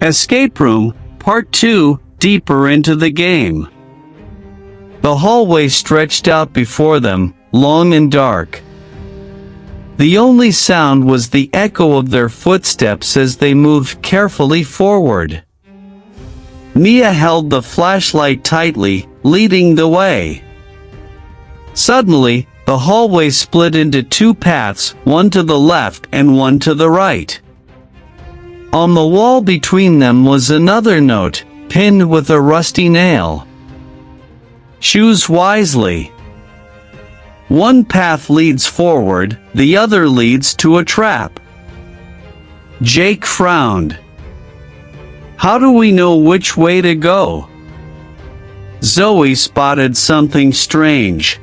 Escape Room, Part 2, Deeper into the Game. The hallway stretched out before them, long and dark. The only sound was the echo of their footsteps as they moved carefully forward. Mia held the flashlight tightly, leading the way. Suddenly, the hallway split into two paths, one to the left and one to the right. On the wall between them was another note, pinned with a rusty nail. Choose wisely. One path leads forward, the other leads to a trap. Jake frowned. How do we know which way to go? Zoe spotted something strange.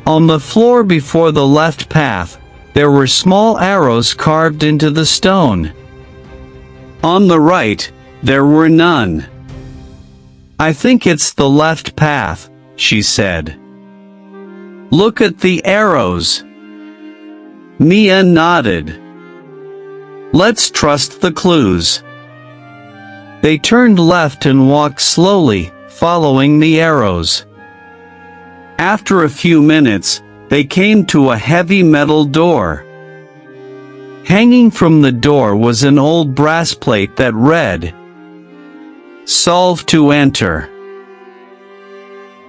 On the floor before the left path, there were small arrows carved into the stone. On the right, there were none. I think it's the left path, she said. Look at the arrows. Mia nodded. Let's trust the clues. They turned left and walked slowly, following the arrows. After a few minutes, they came to a heavy metal door. Hanging from the door was an old brass plate that read, "Solve to enter."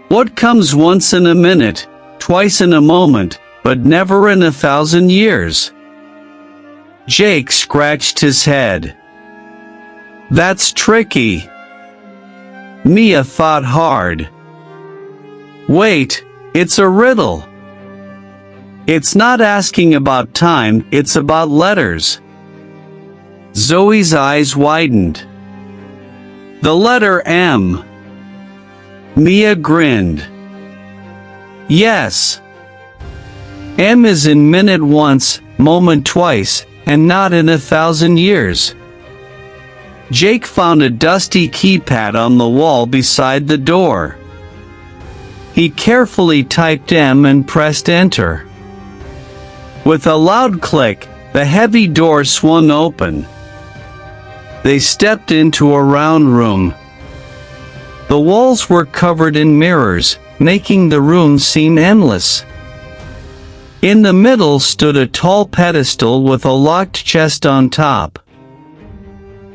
What comes once in a minute, twice in a moment, but never in 1,000 years? Jake scratched his head. That's tricky. Mia thought hard. Wait, it's a riddle. It's not asking about time, it's about letters. Zoe's eyes widened. The letter M. Mia grinned. Yes. M is in minute once, moment twice, and not in 1,000 years. Jake found a dusty keypad on the wall beside the door. He carefully typed M and pressed enter. With a loud click, the heavy door swung open. They stepped into a round room. The walls were covered in mirrors, making the room seem endless. In the middle stood a tall pedestal with a locked chest on top.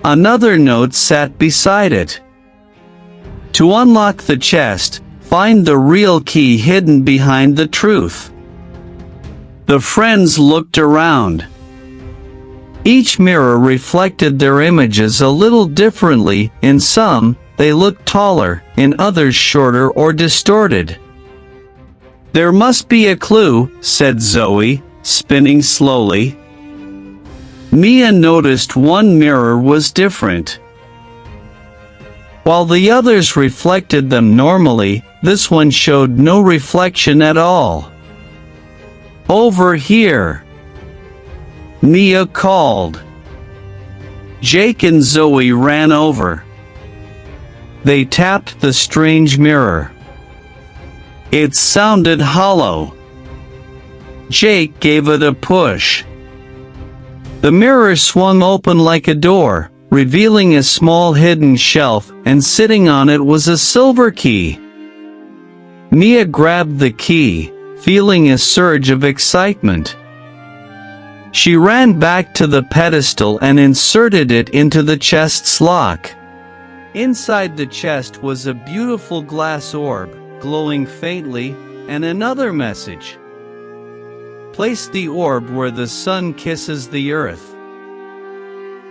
Another note sat beside it. To unlock the chest, find the real key hidden behind the truth. The friends looked around. Each mirror reflected their images a little differently. In some, they looked taller, in others shorter or distorted. There must be a clue, said Zoe, spinning slowly. Mia noticed one mirror was different. While the others reflected them normally, this one showed no reflection at all. Over here, Mia called. Jake and Zoe ran over. They tapped the strange mirror. It sounded hollow. Jake gave it a push. The mirror swung open like a door, revealing a small hidden shelf, and sitting on it was a silver key. Mia grabbed the key, feeling a surge of excitement. She ran back to the pedestal and inserted it into the chest's lock. Inside the chest was a beautiful glass orb, glowing faintly, and another message. Place the orb where the sun kisses the earth.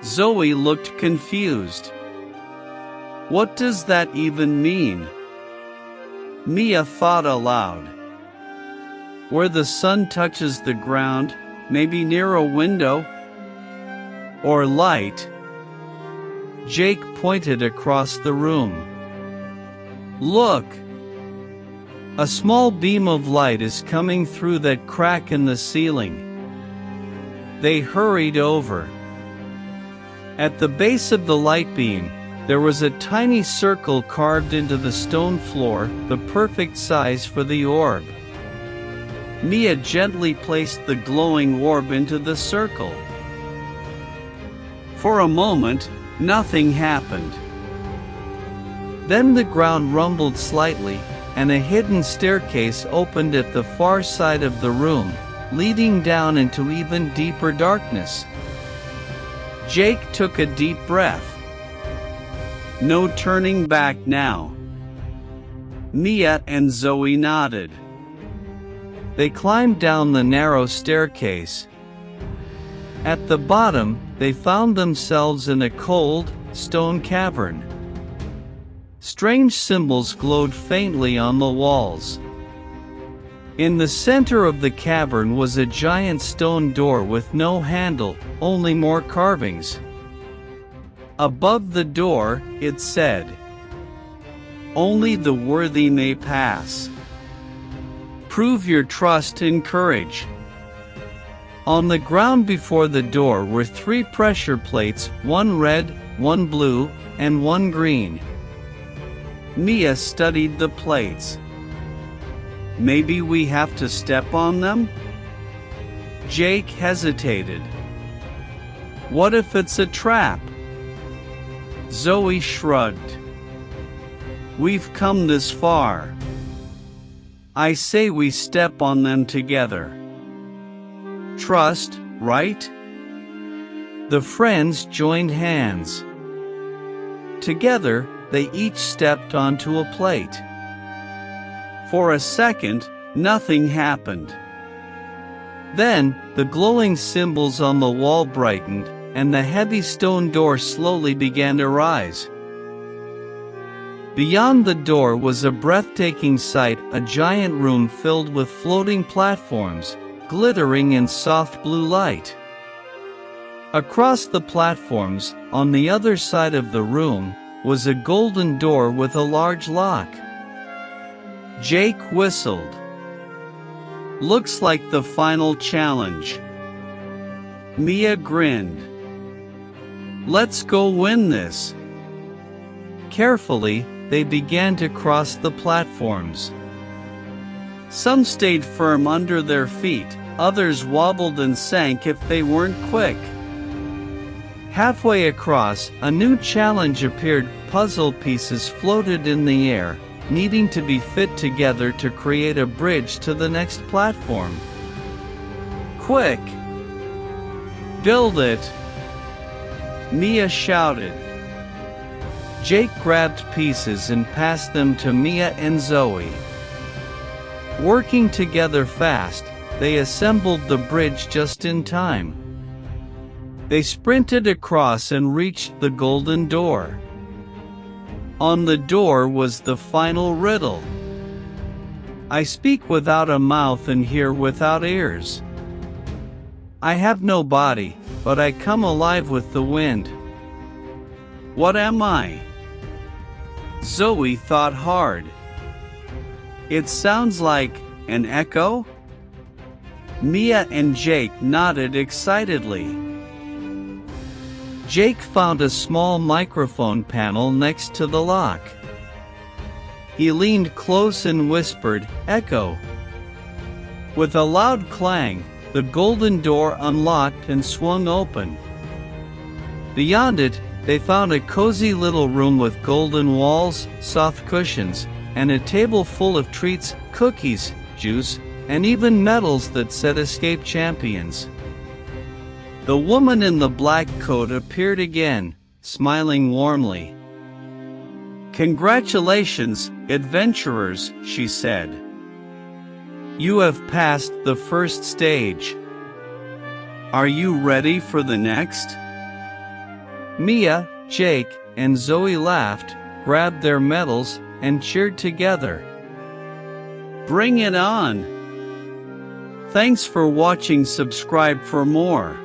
Zoe looked confused. What does that even mean? Mia thought aloud. Where the sun touches the ground, maybe near a window or light. Jake pointed across the room. Look! A small beam of light is coming through that crack in the ceiling. They hurried over. At the base of the light beam, there was a tiny circle carved into the stone floor, the perfect size for the orb. Mia gently placed the glowing orb into the circle. For a moment, nothing happened. Then the ground rumbled slightly, and a hidden staircase opened at the far side of the room, leading down into even deeper darkness. Jake took a deep breath. No turning back now. Mia and Zoe nodded. They climbed down the narrow staircase. At the bottom, they found themselves in a cold, stone cavern. Strange symbols glowed faintly on the walls. In the center of the cavern was a giant stone door with no handle, only more carvings. Above the door, it said, "Only the worthy may pass. Prove your trust and courage." On the ground before the door were 3 pressure plates, one red, one blue, and one green. Mia studied the plates. Maybe we have to step on them? Jake hesitated. What if it's a trap? Zoe shrugged. We've come this far. I say we step on them together. Trust, right? The friends joined hands. Together, they each stepped onto a plate. For a second, nothing happened. Then, the glowing symbols on the wall brightened, and the heavy stone door slowly began to rise. Beyond the door was a breathtaking sight, a giant room filled with floating platforms, glittering in soft blue light. Across the platforms, on the other side of the room, was a golden door with a large lock. Jake whistled. Looks like the final challenge. Mia grinned. Let's go win this. Carefully, they began to cross the platforms. Some stayed firm under their feet, others wobbled and sank if they weren't quick. Halfway across, a new challenge appeared. Puzzle pieces floated in the air, needing to be fit together to create a bridge to the next platform. Quick! Build it! Mia shouted. Jake grabbed pieces and passed them to Mia and Zoe. Working together fast, they assembled the bridge just in time. They sprinted across and reached the golden door. On the door was the final riddle. I speak without a mouth and hear without ears. I have no body, but I come alive with the wind. What am I? Zoe thought hard. It sounds like an echo? Mia and Jake nodded excitedly. Jake found a small microphone panel next to the lock. He leaned close and whispered, "Echo." With a loud clang, the golden door unlocked and swung open. Beyond it, they found a cozy little room with golden walls, soft cushions, and a table full of treats, cookies, juice, and even medals that said "Escape Champions." The woman in the black coat appeared again, smiling warmly. "Congratulations, adventurers," she said. "You have passed the first stage. Are you ready for the next?" Mia, Jake, and Zoe laughed, grabbed their medals, and cheered together. Bring it on! Thanks for watching. Subscribe for more.